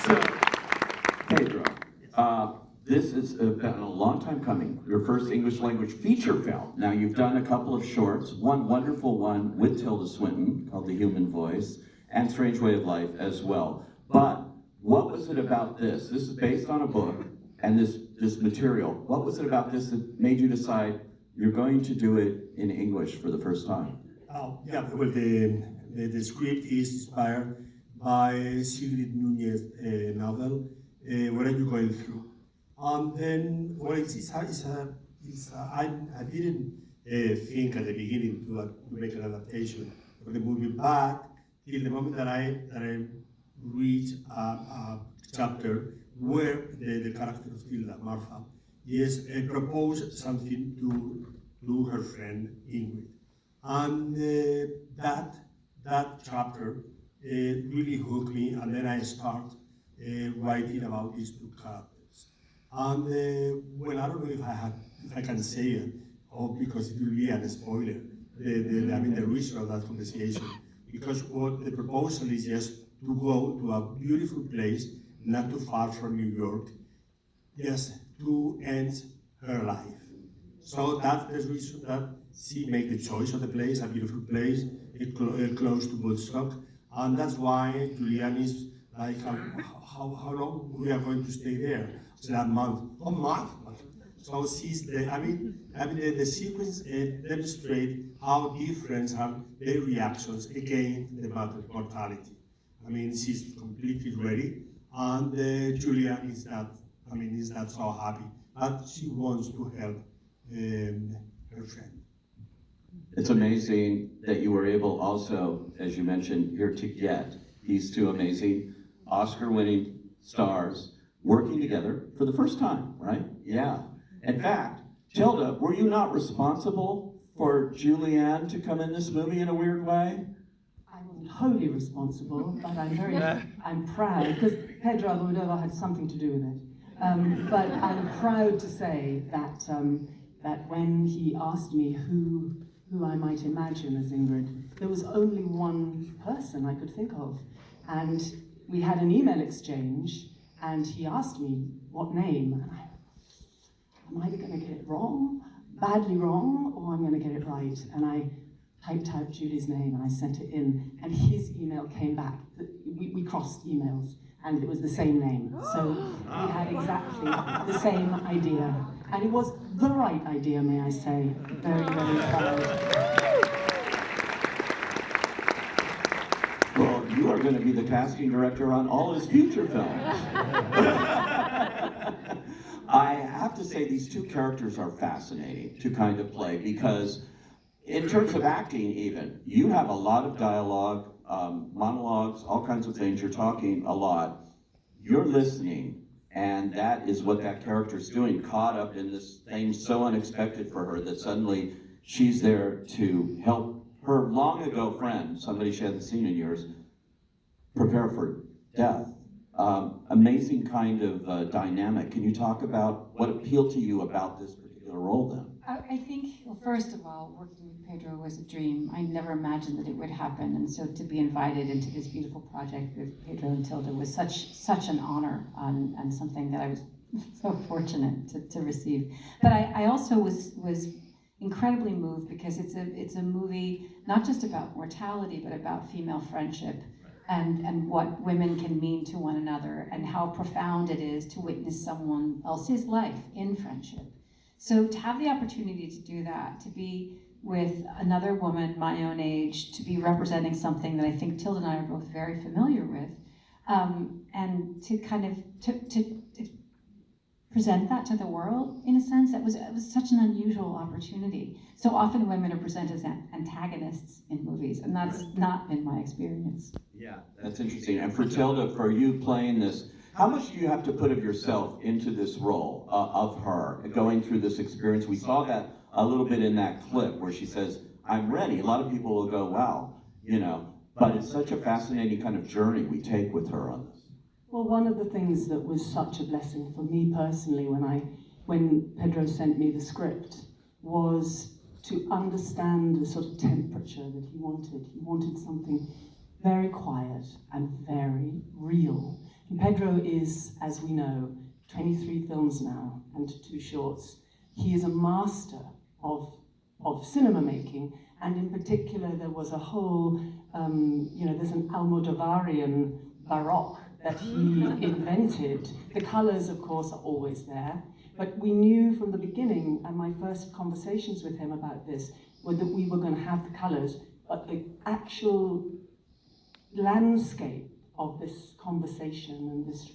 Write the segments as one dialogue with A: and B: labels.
A: So, Pedro, this has been a long time coming. Your first English language feature film. Now you've done a couple of shorts, one wonderful one with Tilda Swinton called The Human Voice, and Strange Way of Life as well. But what was it about this? This is based on a book, and this material. What was it about this that made you decide you're going to do it in English for the first time?
B: Well, the script is inspired by Sigrid Nunez's novel, What Are You Going Through? And then, well, I didn't think at the beginning to make an adaptation of the movie, but till the moment that I read a chapter where the character of Tilda, Martha, proposed something to her friend Ingrid. And that chapter really hooked me, and then I start writing about these two characters. And well, I don't know if I can say it, or because it will be a spoiler. The reason of that conversation, because what the proposal is just to go to a beautiful place, not too far from New York, just to end her life. So that's the reason that she made the choice of the place, a beautiful place, close to Woodstock, and that's why Julianne is like, how long we are going to stay there? So that month, a month. So she's the sequence demonstrate how different are their reactions against the matter of mortality. I mean, she's completely ready, and Julianne is not so happy, but she wants to help her friend.
A: It's amazing that you were able also, as you mentioned, here to get these two amazing Oscar-winning stars working together for the first time, right? Yeah. In fact, Tilda, were you not responsible for Julianne to come in this movie in a weird way?
C: I wasn't wholly responsible, but I'm proud, because Pedro Almodovar had something to do with it. But I'm proud to say that that when he asked me who I might imagine as Ingrid, there was only one person I could think of. And we had an email exchange, and he asked me what name, and am I either going to get it wrong, badly wrong, or I'm going to get it right? And I typed out Julie's name and I sent it in, and his email came back. We crossed emails, and it was the same name. So we had exactly the same idea. And it was the right idea, may I say. Very, very proud.
A: Well, you are going to be the casting director on all his future films. I have to say these two characters are fascinating to kind of play, because in terms of acting even, you have a lot of dialogue, monologues, all kinds of things. You're talking a lot. You're listening, and that is what that character's doing, caught up in this thing so unexpected for her that suddenly she's there to help her long ago friend, somebody she hadn't seen in years, prepare for death. Amazing kind of dynamic. Can you talk about what appealed to you about this particular role then?
D: I think, well, first of all, working with Pedro was a dream. I never imagined that it would happen, and so to be invited into this beautiful project with Pedro and Tilda was such an honor, and something that I was so fortunate to receive. But I also was incredibly moved, because it's a movie not just about mortality, but about female friendship. And what women can mean to one another, and how profound it is to witness someone else's life in friendship. So to have the opportunity to do that, to be with another woman my own age, to be representing something that I think Tilda and I are both very familiar with, and to kind of to present that to the world, in a sense, it was such an unusual opportunity. So often women are presented as antagonists in movies, and that's not been my experience.
A: Yeah, that's interesting. And for Tilda, for you playing this, how much do you have to put of yourself into this role of her, going through this experience? We saw that a little bit in that clip where she says, I'm ready. A lot of people will go, wow, but it's such a fascinating kind of journey we take with her on this.
C: Well, one of the things that was such a blessing for me personally when Pedro sent me the script was to understand the sort of temperature that he wanted. He wanted something very quiet and very real. Pedro is, as we know, 23 films now and 2 shorts. He is a master of cinema making, and in particular there was a whole, there's an Almodovarian baroque that he invented. The colors, of course, are always there, but we knew from the beginning, and my first conversations with him about this, were that we were going to have the colors, but the actual landscape of this conversation and these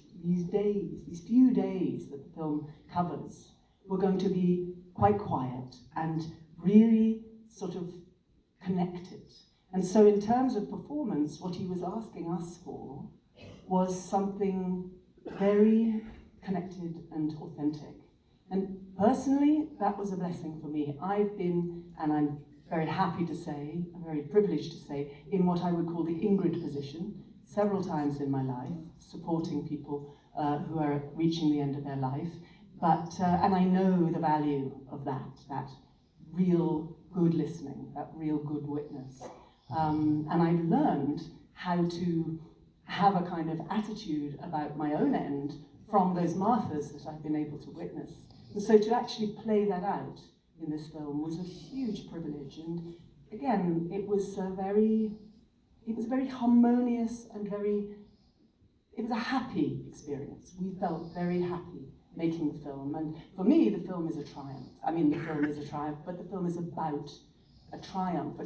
C: few days that the film covers, were going to be quite quiet and really sort of connected. And so in terms of performance, what he was asking us for was something very connected and authentic. And personally, that was a blessing for me. I've been, and I'm very happy to say, I'm very privileged to say, in what I would call the Ingrid position, several times in my life, supporting people who are reaching the end of their life. But, and I know the value of that real good listening, that real good witness. And I've learned how to have a kind of attitude about my own end from those Marthas that I've been able to witness. And so to actually play that out in this film was a huge privilege. And again, it was a very harmonious and it was a happy experience. We felt very happy making the film. And for me, the film is a triumph. I mean, the film is a triumph, but the film is about a triumph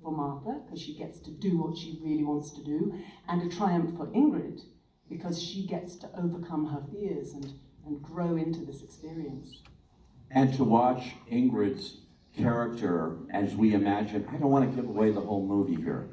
C: for Martha, because she gets to do what she really wants to do, and a triumph for Ingrid, because she gets to overcome her fears and grow into this experience.
A: And to watch Ingrid's character as we imagine, I don't want to give away the whole movie here,